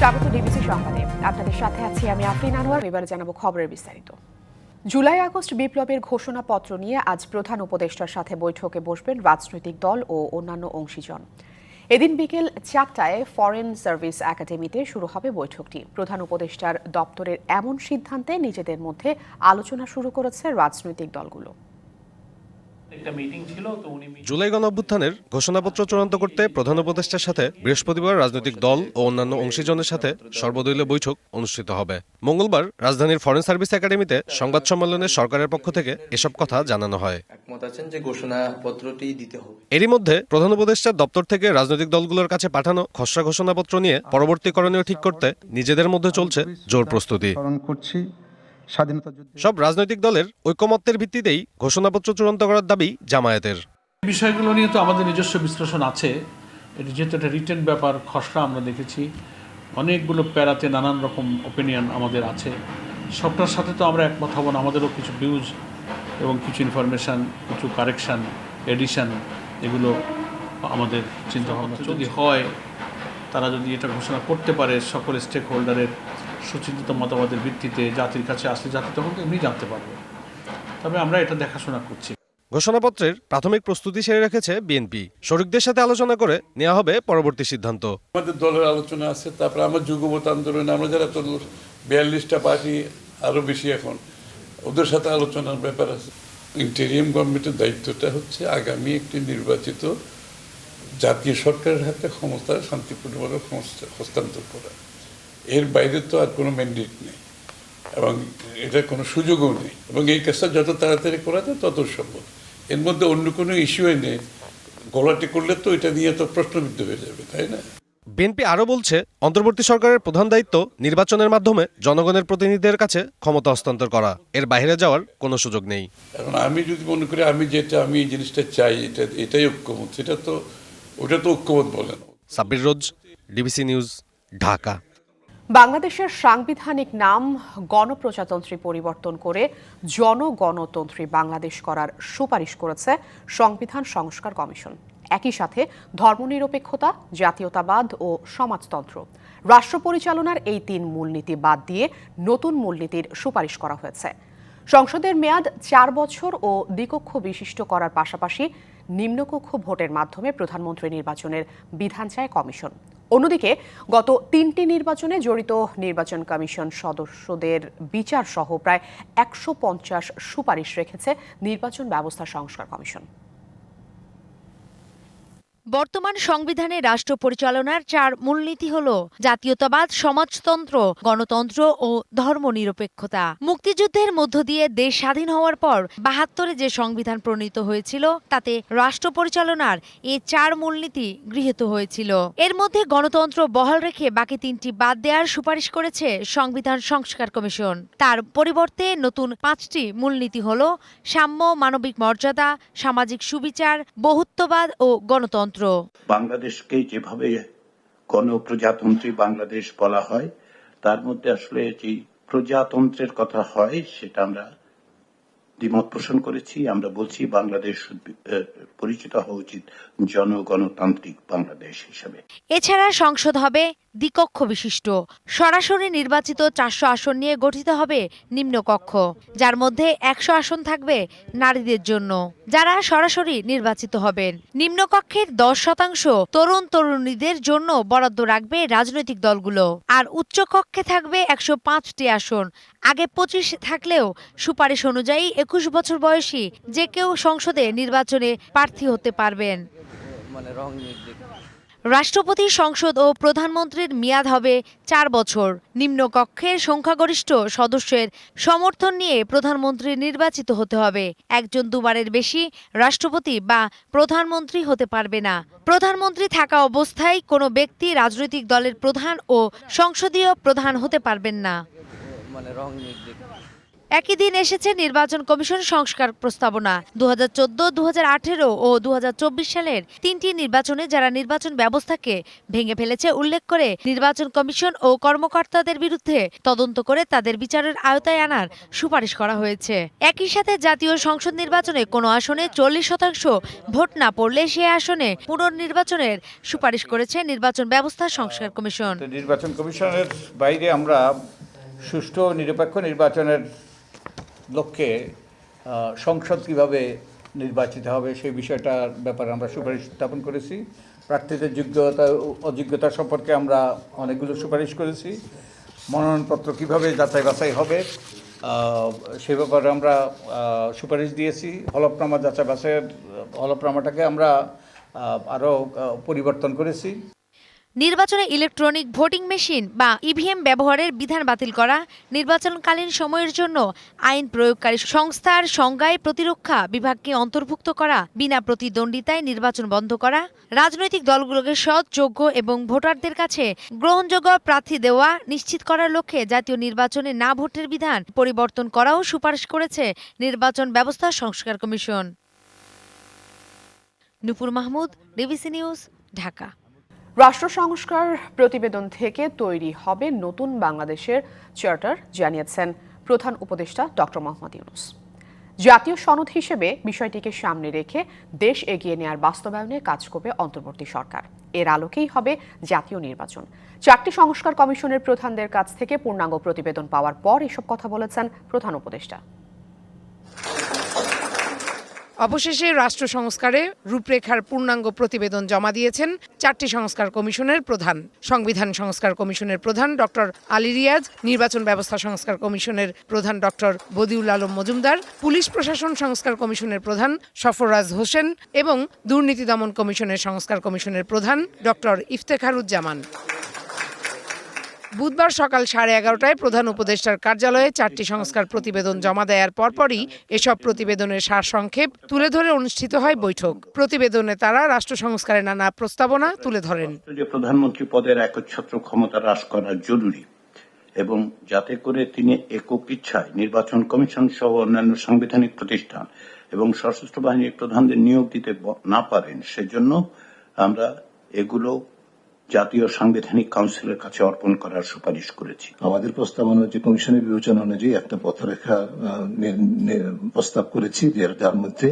স্বাগত ডিবিসি সংবাদে। আপনাদের সাথে আছি আমি আফরিন আনোয়ার। এবারে জানাবো খবরের বিস্তারিত। জুলাই আগস্ট বিপ্লবের ঘোষণাপত্র নিয়ে আজ প্রধান উপদেষ্টার সাথে বৈঠকে বসবেন রাজনৈতিক দল ও অন্যান্য অংশীজন। এদিন বিকেল 4টায় ফরেন সার্ভিস একাডেমিতে শুরু হবে বৈঠকটি। প্রধান উপদেষ্টার দপ্তরের এমন সিদ্ধান্তে নিজেদের মধ্যে আলোচনা শুরু করেছে রাজনৈতিক দলগুলো। জুলাই গণঅভ্যুত্থানের ঘোষণাপত্র চূড়ান্ত করতে প্রধান উপদেষ্টার সাথে বৃহস্পতিবার রাজনৈতিক দল ও অন্যান্য অংশীজনের সাথে সর্বদলীয় বৈঠক অনুষ্ঠিত হবে। মঙ্গলবার রাজধানীর ফরেন সার্ভিস একাডেমিতে সংবাদ সম্মেলনে সরকারের পক্ষ থেকে এসব কথা জানানো হয়। একমত আছেন যে ঘোষণাপত্রটি দিতে হবে। এরই মধ্যে প্রধান উপদেষ্টার দপ্তর থেকে রাজনৈতিক দলগুলোর কাছে পাঠানো খসড়া ঘোষণাপত্র নিয়ে পরবর্তী করণীয় ঠিক করতে নিজেদের মধ্যে চলছে জোর প্রস্তুতি। সব রাজনৈতিক দলের ঐকমত্যের ভিত্তিতেই ঘোষণাপত্র চূড়ান্ত করার দাবি জামায়াতের। বিষয়গুলো নিয়ে তো আমাদের নিজস্ব বিশ্লেষণ আছে। এটা যেহেতু একটা রিটেন ব্যাপার, খসড়া আমরা দেখেছি, অনেকগুলো প্যারাতে নানান রকম ওপিনিয়ন আমাদের আছে। সবটার সাথে তো আমরা একমত হব না। আমাদেরও কিছু ভিউজ এবং কিছু ইনফরমেশান, কিছু কারেকশান, এডিশন, এগুলো আমাদের চিন্তাভাবনা যদি হয়, তারা যদি এটা ঘোষণা করতে পারে সকল স্টেক হোল্ডারের সুচিন্তিত মতামতের ভিত্তিতে জাতির কাছে আসলে জাতি তখন এমনি জানতে পারবে। তবে আমরা এটা দেখাশোনা করছি। ঘোষণাপত্রের প্রাথমিক প্রস্তুতি সেরে রেখেছে বিএনপি। শরিকদের সাথে আলোচনা করে নেওয়া হবে পরবর্তী সিদ্ধান্ত। আমাদের দলের আলোচনা আছে, তারপরে আমার যুগপৎ আন্দোলনে আমরা যারা তো 42টা পার্টি, আরও বেশি এখন, ওদের সাথে আলোচনার ব্যাপার আছে। ইন্টেরিয়াম গভর্নমেন্টের দায়িত্বটা হচ্ছে আগামী একটি নির্বাচিত জাতীয় সরকারের হাতে ক্ষমতা শান্তিপূর্ণভাবে হস্তান্তর করা। এর বাইরে তো আর কোনো ম্যান্ডেট নেই এবং এটার কোনো সুযোগও নেই, এবং এই কাজটা যত তাড়াতাড়ি করা যায় তত সম্ভব। এর মধ্যে অন্য কোনো ইস্যুই নেই। গলাটি করলে তো এটা নিয়ে তো প্রশ্নবিদ্ধ হয়ে যাবে, তাই না? বিএনপি আরও বলছে, অন্তর্বর্তী সরকারের প্রধান দায়িত্ব নির্বাচনের মাধ্যমে জনগণের প্রতিনিধিদের কাছে ক্ষমতা হস্তান্তর করা। এর বাইরে যাওয়ার কোনো সুযোগ নেই। এখন আমি যদি মনে করি আমি এই জিনিসটা চাই, এটাই ঐক্যমত, ওটা তো ঐক্যমত বলে না। সাব্বির রোজ, ডিবিসি নিউজ, ঢাকা। বাংলাদেশের সাংবিধানিক নাম গণপ্রজাতন্ত্রী পরিবর্তন করে জনগণতন্ত্রী বাংলাদেশ করার সুপারিশ করেছে সংবিধান সংস্কার কমিশন। একই সাথে ধর্মনিরপেক্ষতা, জাতীয়তাবাদ ও সমাজতন্ত্র, রাষ্ট্র পরিচালনার এই 3 মূলনীতি বাদ দিয়ে নতুন মূলনীতির সুপারিশ করা হয়েছে। সংসদের মেয়াদ 4 বছর ও দ্বিকক্ষ বিশিষ্ট করার পাশাপাশি নিম্নকক্ষ ভোটের মাধ্যমে প্রধানমন্ত্রী নির্বাচনের বিধান চায় কমিশন। অন্যদিকে গত 3টি নির্বাচনে জড়িত নির্বাচন কমিশন সদস্যদের বিচার সহ প্রায় 150 সুপারিশ রেখেছে নির্বাচন ব্যবস্থা সংস্কার কমিশন। বর্তমান সংবিধানে রাষ্ট্র পরিচালনার 4 মূলনীতি হল জাতীয়তাবাদ, সমাজতন্ত্র, গণতন্ত্র ও ধর্মনিরপেক্ষতা। মুক্তিযুদ্ধের মধ্য দিয়ে দেশ স্বাধীন হওয়ার পর 72-এ যে সংবিধান প্রণীত হয়েছিল তাতে রাষ্ট্র পরিচালনার এই 4 মূলনীতি গৃহীত হয়েছিল। এর মধ্যে গণতন্ত্র বহাল রেখে বাকি 3টি বাদ দেওয়ার সুপারিশ করেছে সংবিধান সংস্কার কমিশন। তার পরিবর্তে নতুন 5টি মূলনীতি হল সাম্য, মানবিক মর্যাদা, সামাজিক সুবিচার, বহুত্ববাদ ও গণতন্ত্র। বাংলাদেশকে যেভাবে গণপ্রজাতন্ত্রী বাংলাদেশ বলা হয়, তার মধ্যে আসলে যে প্রজাতন্ত্রের কথা হয় সেটা আমরা দ্বিমত পোষণ করেছি। আমরা বলছি বাংলাদেশ পরিচিত হওয়া উচিত জনগণতান্ত্রিক বাংলাদেশ হিসাবে। এছাড়া সংসদ হবে দ্বিকক্ষ বিশিষ্ট। সরাসরি নির্বাচিত 400 আসন নিয়ে গঠিত হবে নিম্নকক্ষ, যার মধ্যে 100 আসন থাকবে নারীদের জন্য, যারা সরাসরি নির্বাচিত হবেন। নিম্নকক্ষের 10% তরুণ তরুণীদের জন্য বরাদ্দ রাখবে রাজনৈতিক দলগুলো। আর উচ্চকক্ষে থাকবে 105টি আসন। আগে 25 থাকলেও সুপারিশ অনুযায়ী 21 বছর বয়সী যে কেউ সংসদে নির্বাচনে প্রার্থী হতে পারবেন। রাষ্ট্রপতি, সংসদ ও প্রধানমন্ত্রীর মেয়াদ হবে 4 বছর। নিম্নকক্ষের সংখ্যাগরিষ্ঠ সদস্যের সমর্থন নিয়ে প্রধানমন্ত্রী নির্বাচিত হতে হবে। একজন 2বারের বেশি রাষ্ট্রপতি বা প্রধানমন্ত্রী হতে পারবে না। প্রধানমন্ত্রী থাকা অবস্থায় কোনো ব্যক্তি রাজনৈতিক দলের প্রধান ও সংসদীয় প্রধান হতে পারবেন না। একই দিন এসেছে নির্বাচন কমিশন সংস্কার প্রস্তাবনা। 2014, 2018 ও 2024 সালের 3টি নির্বাচনে যারা নির্বাচন ব্যবস্থাকে ভেঙে ফেলেছে উল্লেখ করে নির্বাচন কমিশন ও কর্মকর্তাদের বিরুদ্ধে তদন্ত করে তাদের বিচারের আওতায় আনার সুপারিশ করা হয়েছে। একই সাথে জাতীয় সংসদ নির্বাচনে কোনো আসনে 40% ভোট না পড়লে সে আসনে পুনর্নির্বাচনের সুপারিশ করেছে নির্বাচন ব্যবস্থা সংস্কার কমিশন। নির্বাচন কমিশনের বাইরে আমরা সুষ্ঠু ও নিরপেক্ষ নির্বাচনের লক্ষ্যে সংসদ কীভাবে নির্বাচিত হবে সেই বিষয়টার ব্যাপারে আমরা সুপারিশ উত্থাপন করেছি। প্রার্থীদের যোগ্যতা অযোগ্যতা সম্পর্কে আমরা অনেকগুলো সুপারিশ করেছি। মনোনয়নপত্র কীভাবে যাচাই বাছাই হবে সে ব্যাপারে আমরা সুপারিশ দিয়েছি। হলফনামা যাচাই বাছাইয়ের হলফনামাটাকে আমরা আরও পরিবর্তন করেছি। নির্বাচনে ইলেকট্রনিক ভোটিং মেশিন বা ইভিএম ব্যবহারের বিধান বাতিল করা, নির্বাচনকালীন সময়ের জন্য আইন প্রয়োগকারী সংস্থার সংজ্ঞায় প্রতিরক্ষা বিভাগকে অন্তর্ভুক্ত করা, বিনা প্রতিদ্বন্দ্বিতায় নির্বাচন বন্ধ করা, রাজনৈতিক দলগুলোকে সৎ, যোগ্য এবং ভোটারদের কাছে গ্রহণযোগ্য প্রার্থী দেওয়া নিশ্চিত করার লক্ষ্যে জাতীয় নির্বাচনে না ভোটের বিধান পরিবর্তন করাও সুপারিশ করেছে নির্বাচন ব্যবস্থা সংস্কার কমিশন। নুপুর মাহমুদ, ডিবিসি নিউজ, ঢাকা। রাষ্ট্র সংস্কার প্রতিবেদন থেকে তৈরি হবে নতুন বাংলাদেশের চার্টার, জানিয়েছেন প্রধান উপদেষ্টা ডক্টর মোহাম্মদ ইউনূস। জাতীয় সনদ হিসেবে বিষয়টিকে সামনে রেখে দেশ এগিয়ে নেওয়ার বাস্তবায়নে কাজ করবে অন্তর্বর্তী সরকার। এর আলোকেই হবে জাতীয় নির্বাচন। 4টি সংস্কার কমিশনের প্রধানদের কাছ থেকে পূর্ণাঙ্গ প্রতিবেদন পাওয়ার পর এসব কথা বলেছেন প্রধান উপদেষ্টা। অবশেষে রাষ্ট্র সংস্কারে রূপরেখার পূর্ণাঙ্গ প্রতিবেদন জমা দিয়েছেন 4টি সংস্কার কমিশনের প্রধান। সংবিধান সংস্কার কমিশনের প্রধান ডক্টর আলী রিয়াজ, নির্বাচন ব্যবস্থা সংস্কার কমিশনের প্রধান ডক্টর বদিউল আলম মজুমদার, পুলিশ প্রশাসন সংস্কার কমিশনের প্রধান সফররাজ হোসেন এবং দুর্নীতি দমন কমিশনের সংস্কার কমিশনের প্রধান ডক্টর ইফতেখারুজ্জামান। বুধবার সকাল 11:30টায় প্রধান উপদেষ্টার কার্যালয়ে 4টি সংস্কার প্রতিবেদন জমা দেওয়ার পরপরই এসব প্রতিবেদনের সারসংক্ষেপ তুলে ধরে অনুষ্ঠিত হয় বৈঠক। প্রতিবেদনে তারা রাষ্ট্র সংস্কারের নানা প্রস্তাবনা তুলে ধরেন। প্রধানমন্ত্রী পদের একচ্ছত্র ক্ষমতা হ্রাস করা জরুরি এবং যাতে করে তিনি একক ইচ্ছায় নির্বাচন কমিশন সহ অন্যান্য সাংবিধানিক প্রতিষ্ঠান এবং সশস্ত্র বাহিনীর প্রধানদের নিয়োগ দিতে না পারেন, সেজন্য আমরা এগুলো জাতীয় সাংবিধানিক কাউন্সিলের কাছে অর্পণ করার সুপারিশ করেছি। আমাদের প্রস্তাবনা যে কমিশনের বিবেচনা অনুযায়ী একটা পথরেখা প্রস্তাব করেছি, যার মধ্যে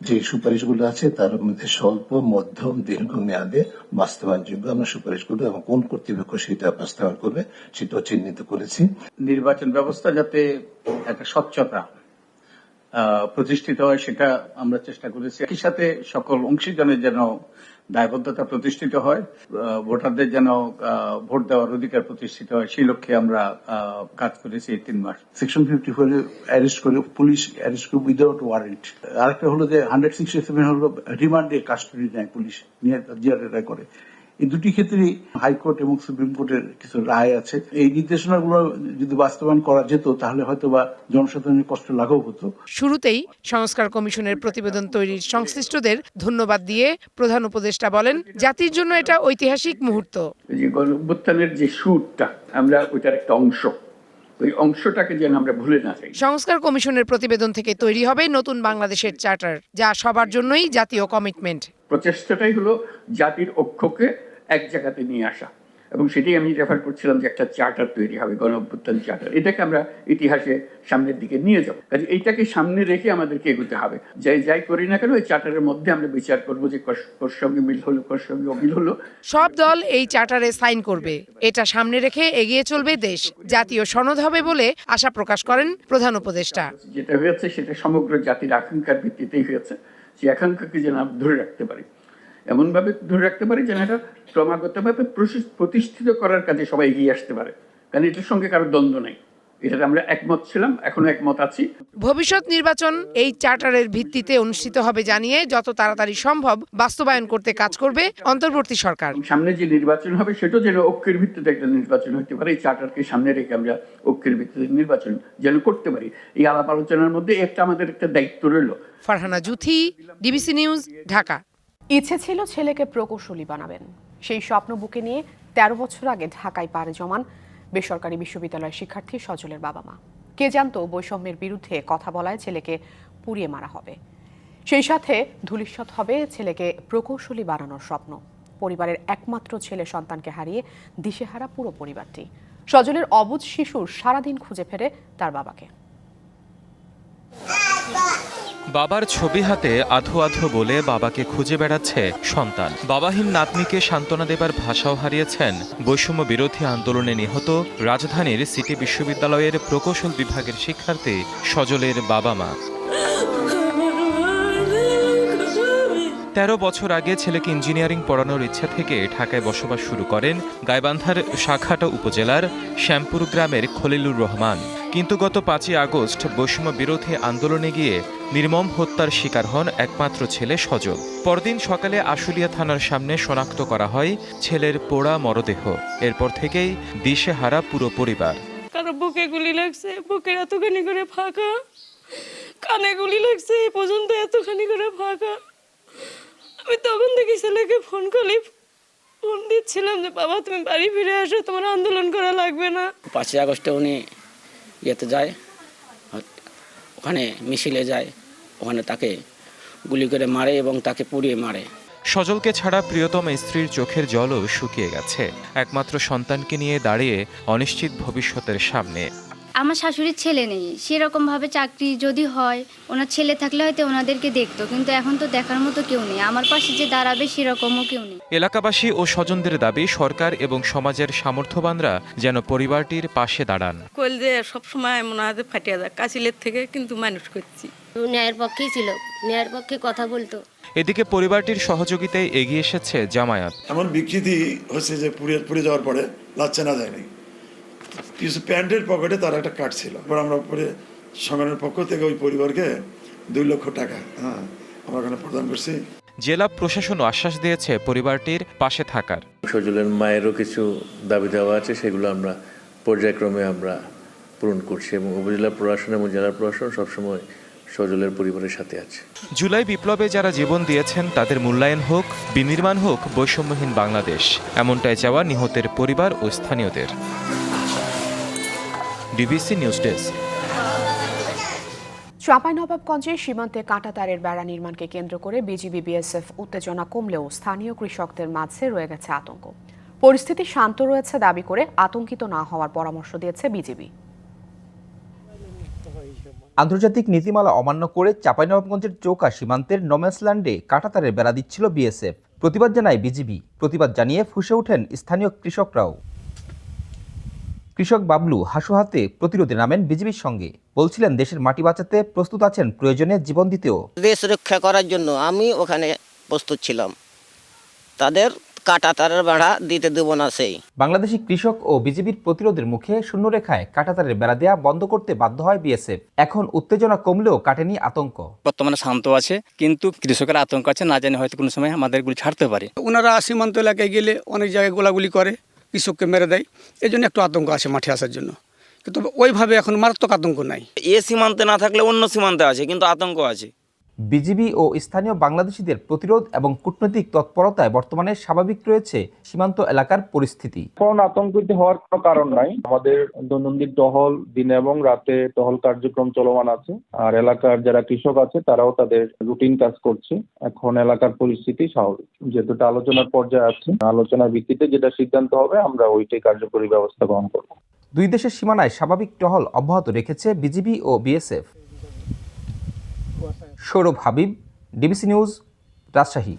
যে সুপারিশগুলো আছে তার মধ্যে স্বল্প, মধ্যম, দীর্ঘ মেয়াদে বাস্তবায়নযোগ্য আমরা সুপারিশ করবো এবং কোন কর্তৃপক্ষ সেটা বাস্তবায়ন করবে সেটাও চিহ্নিত করেছি। নির্বাচন ব্যবস্থা যাতে একটা স্বচ্ছতা প্রতিষ্ঠিত হয় সেটা আমরা চেষ্টা করেছি। একই সাথে সকল অংশীজনের যেন দায়বদ্ধতা প্রতিষ্ঠিত হয়, ভোটারদের যেন ভোট দেওয়ার অধিকার প্রতিষ্ঠিত হয়, সেই লক্ষ্যে আমরা কাজ করেছি এই 3 মাস। সেকশন 54 অ্যারেস্ট করে, পুলিশ অ্যারেস্ট করে উইদাউট ওয়ারেন্ট। আরেকটা হলো যে 167 হলো রিমান্ডে কাস্টডি নেয় পুলিশ, নিয়ে জিআরএ করে। এই দুটি ক্ষেত্রে হাইকোর্ট এবং সুপ্রিম কোর্টের কিছু রায় আছে। এই নির্দেশনাগুলো যদি বাস্তবায়ন করা যেত তাহলে হয়তো বা জনসাধারণের কষ্ট লাঘব হতো। শুরুতেই সংস্কার কমিশনের প্রতিবেদন তৈরির সংশ্লিষ্টদের ধন্যবাদ দিয়ে প্রধান উপদেষ্টা বলেন, জাতির জন্য এটা ঐতিহাসিক মুহূর্ত। যে গণঅভ্যুত্থানের যে সুরটা, আমরা ওইটার একটা অংশ, ওই অংশটাকে যেন আমরা ভুলে না যাই। সংস্কার কমিশনের প্রতিবেদন থেকে তৈরি হবে নতুন বাংলাদেশের চার্টার, যা সবার জন্যই জাতীয় কমিটমেন্ট। প্রচেষ্টাটাই হলো জাতির ঐক্যকে এক জায়গাতে নিয়ে আসা, এবং সেটাই আমি রেফার করছিলাম যে একটা চার্টার তৈরি হবে, গণঅভ্যুত্থান চার্টার। এটাকে আমরা ইতিহাসে সামনের দিকে নিয়ে যাব। কাজে এইটাকে সামনে রেখে আমাদেরকে এগোতে হবে। যাই করি না কেন, ওই চার্টারের মধ্যে আমরা বিচার করবো যে কোর সঙ্গে মিল হলো, কোর সঙ্গে অমিল হলো। সব দল এই চার্টারে সাইন করবে। এটা সামনে রেখে এগিয়ে চলবে দেশ। জাতীয় সনদ হবে বলে আশা প্রকাশ করেন প্রধান উপদেষ্টা। যেটা হয়েছে সেটা সমগ্র জাতির আকাঙ্ক্ষার ভিত্তিতেই হয়েছে। সেই আকাঙ্ক্ষাকে যেন আমরা ধরে রাখতে পারি, এমনভাবে ধরে রাখতে পারি যেন এটা ক্রমাগতভাবে প্রতিষ্ঠিত করার কাজে সবাই এগিয়ে আসতে পারে। কারণ এটার সঙ্গে কারো দ্বন্দ্ব নেই, এটাতে আমরা একমত ছিলাম, এখনো একমত আছি। ভবিষ্যৎ নির্বাচন এই চার্টারের ভিত্তিতে অনুষ্ঠিত হবে জানিয়ে যত তাড়াতাড়ি সম্ভব বাস্তবায়ন করতে কাজ করবে অন্তর্বর্তী সরকার। সামনে যে নির্বাচন হবে সেটাও যেন ঐক্যের ভিত্তিতে একটা নির্বাচন হতে পারে। এই চার্টারকে সামনে রেখে আমরা ঐক্যের ভিত্তিতে নির্বাচন যেন করতে পারি, এই আলাপ আলোচনার মধ্যে একটা আমাদের একটা দায়িত্ব রইল। Farhana Juthi, DBC news, Dhaka. ইচ্ছে ছিল ছেলেকে প্রকৌশলী বানাবেন। সেই স্বপ্ন বুকে নিয়ে 13 বছর আগে ঢাকায় পাড়ি জমান বেসরকারি বিশ্ববিদ্যালয়ের শিক্ষার্থী সজলের বাবা মা। কে জানতো বৈষম্যের বিরুদ্ধে কথা বলায় ছেলেকে পুড়িয়ে মারা হবে। সেই সাথে ধূলিসাৎ হবে ছেলেকে প্রকৌশলী বানানোর স্বপ্ন। পরিবারের একমাত্র ছেলে সন্তানকে হারিয়ে দিশেহারা পুরো পরিবারটি। সজলের অবুঝ শিশুর সারাদিন খুঁজে ফেরে তার বাবাকে। বাবার ছবি হাতে আধো আধো বলে বাবাকে খুঁজে বেড়াচ্ছে সন্তান। বাবাহীন নাতনিকে সান্ত্বনা দেবার ভাষাও হারিয়েছেন বৈষম্য বিরোধী আন্দোলনে নিহত রাজধানীর সিটি বিশ্ববিদ্যালয়ের প্রকৌশল বিভাগের শিক্ষার্থী সজলের বাবা মা। 13 বছর আগে ছেলেকে ইঞ্জিনিয়ারিং পড়ানোর ইচ্ছা থেকে ঢাকায় বসবাস শুরু করেন গাইবান্ধার শাখাটা উপজেলার শ্যামপুর গ্রামের খলিলুর রহমান। কিন্তু গত 5ই আগস্ট বৈষম্য বিরোধী আন্দোলনে গিয়ে নির্মম হত্যার শিকার হন একমাত্র ছেলে সজল। পরদিন সকালে আশুলিয়া থানার সামনে শনাক্ত করা হয় ছেলের পোড়া মরদেহ। এরপর থেকেই দিশেহারা পুরো পরিবার। কারো বুকে গুলি লাগছে, বুকের এতখানি করে ফাঁকা, কানে গুলি লাগছে, এই পর্যন্ত এতখানি করে ফাঁকা। আমি তখন থেকে ছেলেকে ফোন দিচ্ছিলাম যে বাবা তুমি বাড়ি ফিরে আসো, তোমার আন্দোলন করা লাগবে না। 5ই আগস্টে উনি ইয়েতে যায়, ওখানে মিছিলে যায়, ওখানে তাকে গুলি করে মারে এবং তাকে পুড়িয়ে মারে। সজলকে ছাড়া প্রিয়তম স্ত্রীর চোখের জলও শুকিয়ে গেছে একমাত্র সন্তানকে নিয়ে দাঁড়িয়ে অনিশ্চিত ভবিষ্যতের সামনে। আমার শাশুড়ির ছেলে নেই, সেরকম ভাবে চাকরি যদি হয় ওনার ছেলে থাকলে হয়তো ওনাদেরকে দেখতো, কিন্তু এখন তো দেখার মতো কেউ নেই, আমার পাশে যে দাঁড়াবে সেরকমও কেউ নেই। এলাকাবাসী ও স্বজনদের দাবি সরকার এবং সমাজের সামর্থ্যবানরা যেন পরিবারটির পাশে দাঁড়ান। কইল যে সবসময় মনে হয় ফাটিয়া যায়, কাছিলের থেকে কিন্তু মানুষ করছি। ন্যায়ের পক্ষেই ছিল, ন্যায়ের পক্ষে কথা বলতো। এদিকে পরিবারটির সহযোগিতায় এগিয়ে এসেছে জামায়াত। এমন বিকৃতি হচ্ছে যে পুড়ে যাওয়ার পরে লাচ্ছে না যায়নি, কিছু প্যান্টের পকেটে তার একটা কার্ড ছিল। আমরা পরে সংগঠনের পক্ষ থেকে ওই পরিবারকে 2 লক্ষ টাকা আমরা ওখানে প্রদান করছি। জেলা প্রশাসনও আশ্বাস দিয়েছে পরিবারটির পাশে থাকার। সজলের মায়েরও কিছু দাবি দেওয়া আছে, সেগুলো আমরা পর্যায়ক্রমে আমরা পূরণ করছি এবং উপজেলা প্রশাসন এবং জেলা প্রশাসন সবসময় সজলের পরিবারের সাথে আছে। জুলাই বিপ্লবে যারা জীবন দিয়েছেন তাদের মূল্যায়ন হোক, বিনির্মাণ হোক বৈষম্যহীন বাংলাদেশ, এমনটাই চাওয়া নিহতের পরিবার ও স্থানীয়দের। DBC news desk. চাঁপাইনবাবগঞ্জে সীমান্তে কাঁটাতারের বেড়া নির্মাণকে কেন্দ্র করে বিজিবি বিএসএফ উত্তেজনা কমলেও স্থানীয় কৃষকদের মাঝে রয়ে গেছে আতঙ্ক। পরিস্থিতি শান্ত রয়েছে দাবি করে আতঙ্কিত না হওয়ার পরামর্শ দিয়েছে বিজিবি। আন্তর্জাতিক নীতিমালা অমান্য করে চাঁপাইনবাবগঞ্জের চৌকা সীমান্তের নোম্যান্সল্যান্ডে কাঁটাতারের বেড়া দিচ্ছিল বিএসএফ। প্রতিবাদ জানায় বিজিবি। প্রতিবাদ জানিয়ে ফুঁসে ওঠেন স্থানীয় কৃষকরাও। কৃষক বাবলু হাসু হাতে প্রতিরোধে নামেন বিজিবির সঙ্গে। বলছিলেন দেশের মাটি বাঁচাতে প্রস্তুত আছেন, প্রয়োজনে জীবন দিতেও। দেশ রক্ষা করার জন্য আমি ওখানে প্রস্তুত ছিলাম, তাদের কাঁটাতারের বেড়া দিতে দেব না। সেই বাংলাদেশি কৃষক ও বিজিবির প্রতিরোধের মুখে শূন্যরেখায় কাঁটাতারের বেড়া দেয়া বন্ধ করতে বাধ্য হয় বিএসএফ। এখন উত্তেজনা কমলেও কাটেনি আতঙ্ক। বর্তমানে শান্ত আছে, কিন্তু কৃষকের আতঙ্ক আছে, না জানি হয়তো কোনো সময় আমাদের গুলি ছাড়তে পারে। ওনারা সীমান্ত এলাকায় গেলে অনেক জায়গায় গোলাগুলি করে, কৃষককে মেরে দেয়, এই জন্য একটু আতঙ্ক আছে মাঠে আসার জন্য, কিন্তু ওইভাবে এখন মারাত্মক আতঙ্ক নাই। এ সীমান্তে না থাকলে অন্য সীমান্তে আছে, কিন্তু আতঙ্ক আছে। বিজিবি ও স্থানীয় বাংলাদেশিদের প্রতিরোধ এবং কূটনৈতিক তৎপরতায় বর্তমানে স্বাভাবিক রয়েছে সীমান্ত এলাকার পরিস্থিতি। কোন আতঙ্কিত হওয়ার কোনো কারণ নাই। আমাদের দৈনন্দিন টহল দিনে এবং রাতে টহল কার্যক্রম চলমান আছে, আর এলাকার যারা কৃষক আছে তারাও তাদের রুটিন কাজ করছে। এখন এলাকার পরিস্থিতি স্বাভাবিক, যেহেতু আলোচনার পর্যায়ে আছে, আলোচনার ভিত্তিতে যেটা সিদ্ধান্ত হবে আমরা ওইটাই কার্যকরী ব্যবস্থা গ্রহণ করব। দুই দেশের সীমানায় স্বাভাবিক টহল অব্যাহত রেখেছে বিজিবি ও BSF. Sourav Habib, DBC news, Rajshahi.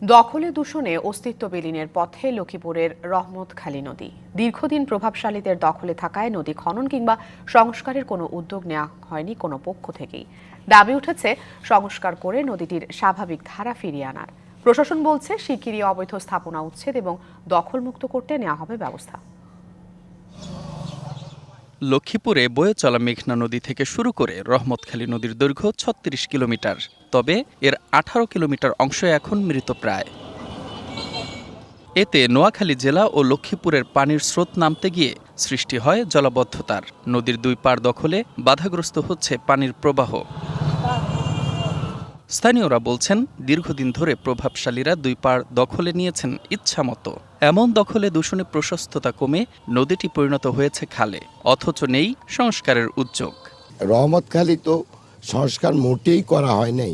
দখলে দূষণে অস্তিত্ব বিলীনের পথে লক্ষ্মীপুরের রহমতখালী নদী। দীর্ঘদিন প্রভাবশালীদের দখলে থাকায় নদী খনন কিংবা সংস্কারের কোনো উদ্যোগ নেওয়া হয়নি কোনো পক্ষ থেকেই। দাবি উঠেছে সংস্কার করে নদীটির স্বাভাবিক ধারা ফিরিয়ে আনার। প্রশাসন বলছে শিগগিরই অবৈধ স্থাপনা উচ্ছেদ এবং দখলমুক্ত করতে নেওয়া হবে ব্যবস্থা। লক্ষ্মীপুরে বয়ে চলা মেঘনা নদী থেকে শুরু করে রহমতখালী নদীর দৈর্ঘ্য 36 কিলোমিটার, তবে এর 18 কিলোমিটার অংশ এখন মৃতপ্রায়। এতে নোয়াখালী জেলা ও লক্ষ্মীপুরের পানির স্রোত নামতে গিয়ে সৃষ্টি হয় জলাবদ্ধতার। নদীর দুই পাড় দখলে বাধাগ্রস্ত হচ্ছে পানির প্রবাহ। স্থানীয়রা বলছেন দীর্ঘদিন ধরে প্রভাবশালীরা দুই পাড় দখলে নিয়েছেন ইচ্ছামতো। এমন দখলে দূষণে প্রশস্ততা কমে নদীটি পরিণত হয়েছে খালে, অথচ নেই সংস্কারের উদ্যোগ। রহমতখালী তো সংস্কার মোটেই করা হয় নাই।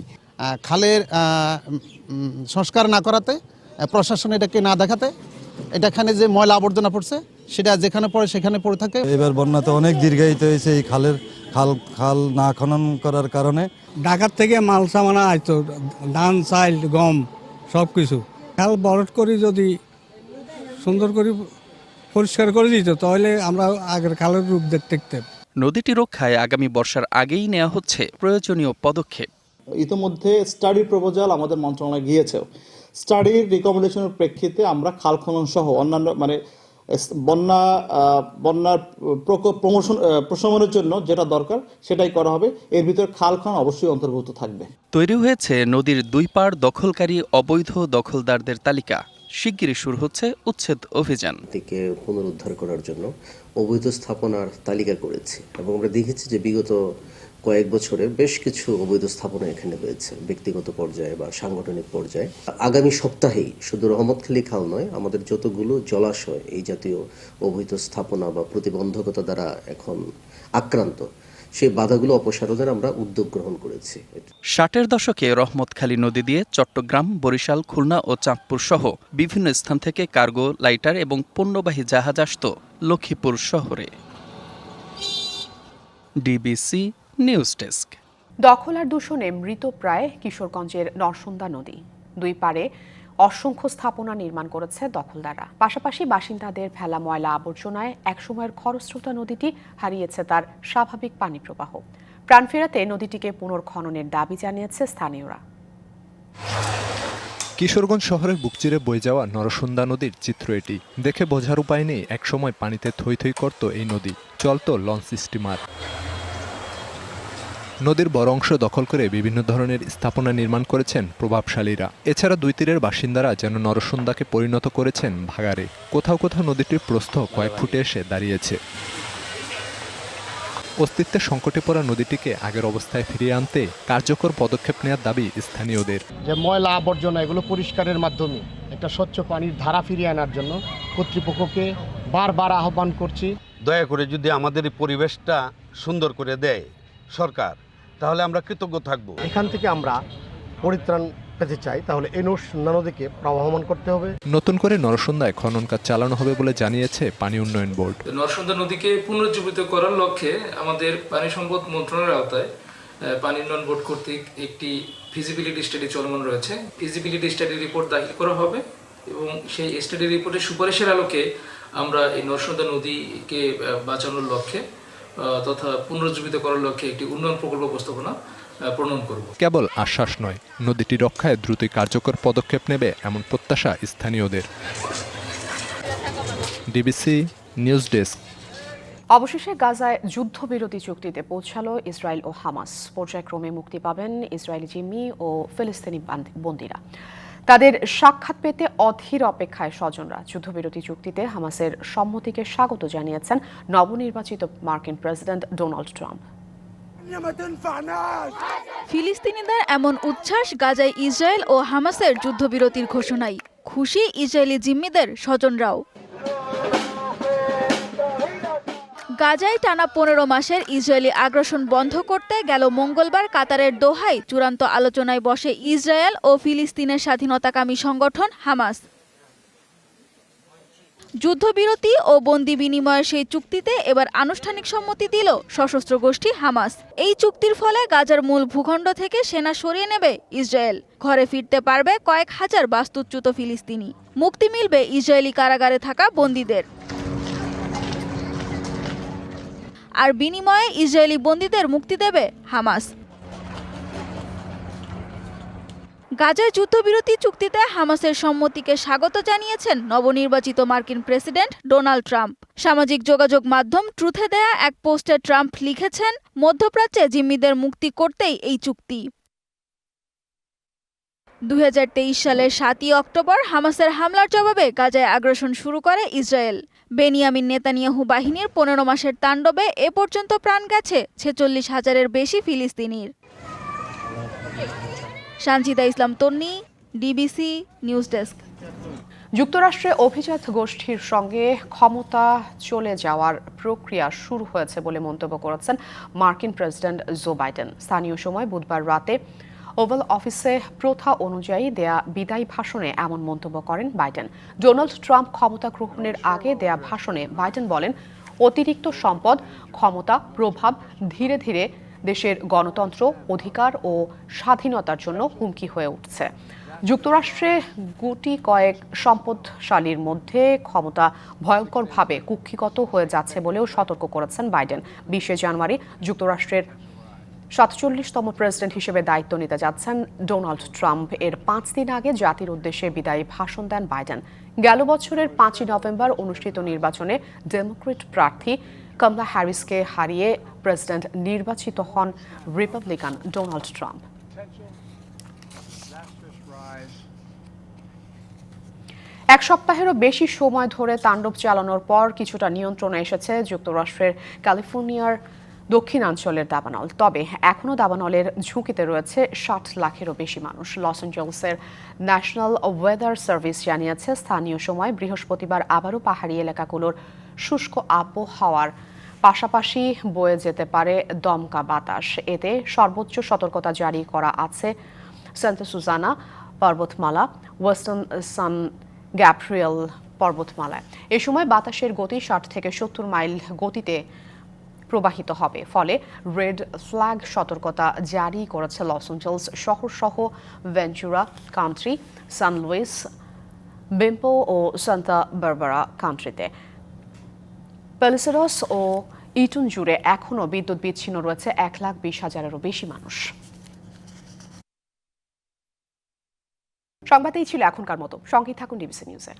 খালের সংস্কার না করাতে, প্রশাসন এটাকে না দেখাতে, এখানে যে ময়লা আবর্জনা পড়ছে সেটা যেখানে পড়ে সেখানে পড়ে থাকে। এবার বন্যাতে অনেক দীর্ঘায়িত হয়েছে এই খাল না খনন করার কারণে। ঢাকার থেকে মাল সামানা আসতো, ধান চাল গম সব কিছু। খাল বরট করে যদি সুন্দর করে পরিষ্কার করে দিত তাহলে আমরা আগের খালের রূপ দেখতে। নদীটি রক্ষায় আগামী বর্ষার আগেই নেওয়া হচ্ছে প্রয়োজনীয় পদক্ষেপ। ইতোমধ্যে স্টাডির প্রপোজাল আমাদের মন্ত্রণালয়ে গিয়েছে। স্টাডির রিকমেন্ডেশনের প্রেক্ষিতে আমরা খাল খনন সহ অন্যান্য বন্যার প্রকোপ প্রশমনের জন্য যেটা দরকার সেটাই করা হবে। এর ভিতরে খাল খনন অবশ্যই অন্তর্ভুক্ত থাকবে। তৈরি হয়েছে নদীর দুই পাড় দখলকারী অবৈধ দখলদারদের তালিকা। শিগগিরই শুরু হচ্ছে উচ্ছেদ অভিযান। থেকে পুনরুদ্ধার করার জন্য অবৈধ স্থাপনার তালিকা করেছি এবং আমরা দেখেছি যে বিগত কয়েক বছরে বেশ কিছু অবৈধ স্থাপনা এখানে হয়েছে, ব্যক্তিগত পর্যায়ে বা সাংগঠনিক পর্যায়ে। আগামী সপ্তাহেই শুধু রহমতখালী খাল নয়, আমাদের যতগুলো জলাশয় এই জাতীয় অবৈধ স্থাপনা বা প্রতিবন্ধকতা দ্বারা এখন আক্রান্ত, সেই বাধাগুলো অপসারণের আমরা উদ্যোগ গ্রহণ করেছি। 60-এর দশকে রহমতখালী নদী দিয়ে চট্টগ্রাম, বরিশাল, খুলনা ও চাঁদপুর সহ বিভিন্ন স্থান থেকে কার্গো, লাইটার এবং পণ্যবাহী জাহাজ আসত লক্ষ্মীপুর শহরে। DBC news desk. দখল আর দূষণে মৃতপ্রায় কিশোরগঞ্জের নরসুন্দা নদী। দুই পারে অসংখ্য স্থাপনা নির্মাণ করেছে দখলদাররা। পাশাপাশি বাসিন্দাদের ফেলা ময়লা আবর্জনায় একসময়ের খরস্রোতা নদীটি হারিয়েছে তার স্বাভাবিক পানি প্রবাহ। প্রাণ ফেরাতে নদীটিকে পুনর্খননের দাবি জানিয়েছে স্থানীয়রা। কিশোরগঞ্জ শহরের বুক চিরে বয়ে যাওয়া নরসুন্দা নদীর চিত্র এটি। দেখে বোঝার উপায় নেই একসময় পানিতে থই থই করত এই নদী, চলত লঞ্চ স্টিমার। নদীর বড় অংশ দখল করে বিভিন্ন ধরনের স্থাপনা নির্মাণ করেছেন প্রভাবশালীরা। এছাড়া দুই তীরের বাসিন্দারা যেন নরসুন্দাকে পরিণত করেছেন ভাগাড়ে। কোথাও কোথাও নদীটির প্রস্থ কয়েক ফুটে এসে দাঁড়িয়েছে। অস্তিত্বের সংকটে পড়া নদীটিকে আগের অবস্থায় ফিরিয়ে আনতে কার্যকর পদক্ষেপ নেওয়ার দাবি স্থানীয়দের। যে ময়লা আবর্জনা এগুলো পরিষ্কারের মাধ্যমে একটা স্বচ্ছ পানির ধারা ফিরিয়ে আনার জন্য কর্তৃপক্ষকে বারবার আহ্বান করছি। দয়া করে যদি আমাদের এই পরিবেশটা সুন্দর করে দেয় সরকার, তাহলে আমরা কৃতজ্ঞ থাকব। এখান থেকে আমরা পরিত্রাণ পেতে চাই, তাহলে এই নরসুন্দা নদীকে প্রবহমান করতে হবে। নতুন করে নরসুন্দায় খনন কাজ চালানো হবে বলে জানিয়েছে পানি উন্নয়ন বোর্ড। নরসুন্দা নদীকে পুনরুজ্জীবিত করার লক্ষ্যে আমাদের পানি সম্পদ মন্ত্রণালয়ের আওতায় পানি উন্নয়ন বোর্ড কর্তৃক একটি ফিজিবিলিটি স্টাডি চলমান রয়েছে। ফিজিবিলিটি স্টাডি রিপোর্ট দাখিল করা হবে এবং সেই স্টাডি রিপোর্টের সুপারিশের আলোকে আমরা এই নরসুন্দা নদীকে বাঁচানোর লক্ষ্যে তথা পুনরুজ্জীবিত করার লক্ষ্যে একটি উন্নয়ন প্রকল্প উপস্থাপনা প্রণয়ন করব। কেবল আশ্বাস নয়, নদীটি রক্ষায় দ্রুতই কার্যকর পদক্ষেপ নেবে এমন প্রত্যাশা স্থানীয়দের। DBC news desk. অবশেষে গাজায় যুদ্ধবিরতি চুক্তিতে পৌঁছালো ইসরায়েল ও হামাস। পর্যায়ক্রমে মুক্তি পাবেন ইসরায়েলি জিম্মি ও ফিলিস্তিনি বন্দীরা। তাদের সাক্ষাৎ পেতে অধীর অপেক্ষায় স্বজনরা। যুদ্ধবিরতি চুক্তিতে হামাসের সম্মতিকে স্বাগত জানিয়েছেন নবনির্বাচিত মার্কিন প্রেসিডেন্ট ডোনাল্ড ট্রাম্প। ফিলিস্তিনিদের এমন উচ্ছ্বাস গাজায় ইসরায়েল ও হামাসের যুদ্ধবিরতির ঘোষণায় খুশি ইসরায়েলি জিম্মিদের স্বজনরাও। গাজায় টানা 15 মাসের ইসরায়েলি আগ্রাসন বন্ধ করতে গেল মঙ্গলবার কাতারের দোহায় চূড়ান্ত আলোচনায় বসে ইসরায়েল ও ফিলিস্তিনের স্বাধীনতাকামী সংগঠন হামাস। যুদ্ধবিরতি ও বন্দি বিনিময়ের সেই চুক্তিতে এবার আনুষ্ঠানিক সম্মতি দিল সশস্ত্র গোষ্ঠী হামাস। এই চুক্তির ফলে গাজার মূল ভূখণ্ড থেকে সেনা সরিয়ে নেবে ইসরায়েল। ঘরে ফিরতে পারবে কয়েক হাজার বাস্তুচ্যুত ফিলিস্তিনি। মুক্তি মিলবে ইসরায়েলি কারাগারে থাকা বন্দীদের। আর বিনিময়ে ইসরায়েলি বন্দীদের মুক্তি দেবে হামাস। গাজায় যুদ্ধবিরতি চুক্তিতে হামাসের সম্মতিকে স্বাগত জানিয়েছেন নবনির্বাচিত মার্কিন প্রেসিডেন্ট ডোনাল্ড ট্রাম্প। সামাজিক যোগাযোগ মাধ্যম ট্রুথে দেয়া এক পোস্টে ট্রাম্প লিখেছেন, মধ্যপ্রাচ্যে জিম্মিদের মুক্তি করতেই এই চুক্তি। 2023 সালের 7ই অক্টোবর হামাসের হামলার জবাবে গাজায় আগ্রাসন শুরু করে ইসরায়েল। বেনিয়ামিন নেতানিয়াহু বাহিনীর 15 মাসের তাণ্ডবে এ পর্যন্ত প্রাণ গেছে 46,000-এর বেশি ফিলিস্তিনির। সানজিদা ইসলাম তন্নি, ডিবিসি নিউজ ডেস্ক। যুক্তরাষ্ট্রে অভিজাত গোষ্ঠীর সঙ্গে ক্ষমতা চলে যাওয়ার প্রক্রিয়া শুরু হয়েছে বলে মন্তব্য করেছেন মার্কিন প্রেসিডেন্ট জো বাইডেন। স্থানীয় সময় বুধবার রাতে ওভাল অফিসে প্রথা অনুযায়ী দেয়া বিদায়ী ভাষণে এমন মন্তব্য করেন বাইডেন। ডোনাল্ড ট্রাম্প ক্ষমতা গ্রহণের আগে দেয়া ভাষণে বাইডেন বলেন, অতিরিক্ত সম্পদ, ক্ষমতা, প্রভাব ধীরে ধীরে দেশের গণতন্ত্র, অধিকার ও স্বাধীনতার জন্য হুমকি হয়ে উঠছে। যুক্তরাষ্ট্রে গুটি কয়েক সম্পদশালীর মধ্যে ক্ষমতা ভয়ঙ্করভাবে কুক্ষিগত হয়ে যাচ্ছে বলেও সতর্ক করেছেন বাইডেন। 20 জানুয়ারি যুক্তরাষ্ট্রের 47তম প্রেসিডেন্ট হিসেবে দায়িত্ব নিতে যাচ্ছেন ডোনাল্ড ট্রাম্প। এর 5 দিন আগে জাতির উদ্দেশ্যে বিদায়ী ভাষণ দেন বাইডেন। গেল বছরের 5 নভেম্বর অনুষ্ঠিত নির্বাচনে ডেমোক্র্যাট প্রার্থী কমলা হ্যারিসকে হারিয়ে প্রেসিডেন্ট নির্বাচিত হন রিপাবলিকান ডোনাল্ড ট্রাম্প। এক সপ্তাহেরও বেশি সময় ধরে তাণ্ডব চালানোর পর কিছুটা নিয়ন্ত্রণে এসেছে যুক্তরাষ্ট্রের ক্যালিফোর্নিয়ার দক্ষিণাঞ্চলের দাবানল। তবে এখনও দাবানলের ঝুঁকিতে রয়েছে 60 লাখেরও বেশি মানুষ। লস অ্যাঞ্জেলসের ন্যাশনাল ওয়েদার সার্ভিস জানিয়েছে, স্থানীয় সময় বৃহস্পতিবার আবারও পাহাড়ি এলাকাগুলোর শুষ্ক আবহাওয়ার পাশাপাশি বয়ে যেতে পারে দমকা বাতাস। এতে সর্বোচ্চ সতর্কতা জারি করা আছে সান্তা সুজানা পর্বতমালা, ওয়েস্টার্ন সান গ্যাব্রিয়েল পর্বতমালায়। এ সময় বাতাসের গতি 60 থেকে 70 মাইল গতিতে প্রবাহিত হবে। ফলে রেড ফ্ল্যাগ সতর্কতা জারি করেছে লস অ্যাঞ্জেলস শহর সহ ভেঞ্চুরা কান্ট্রি, সান লুইস, বেম্পো ও সান্তা বারবারা কান্ট্রিতে। প্যালিসেডস ও ইটুন জুড়ে এখনও বিদ্যুৎ বিচ্ছিন্ন রয়েছে 1,20,000-এরও বেশি মানুষ। সংবাদ এই ছিল এখনকার মতো। সঙ্গেই থাকুন ডিবিসি নিউজের।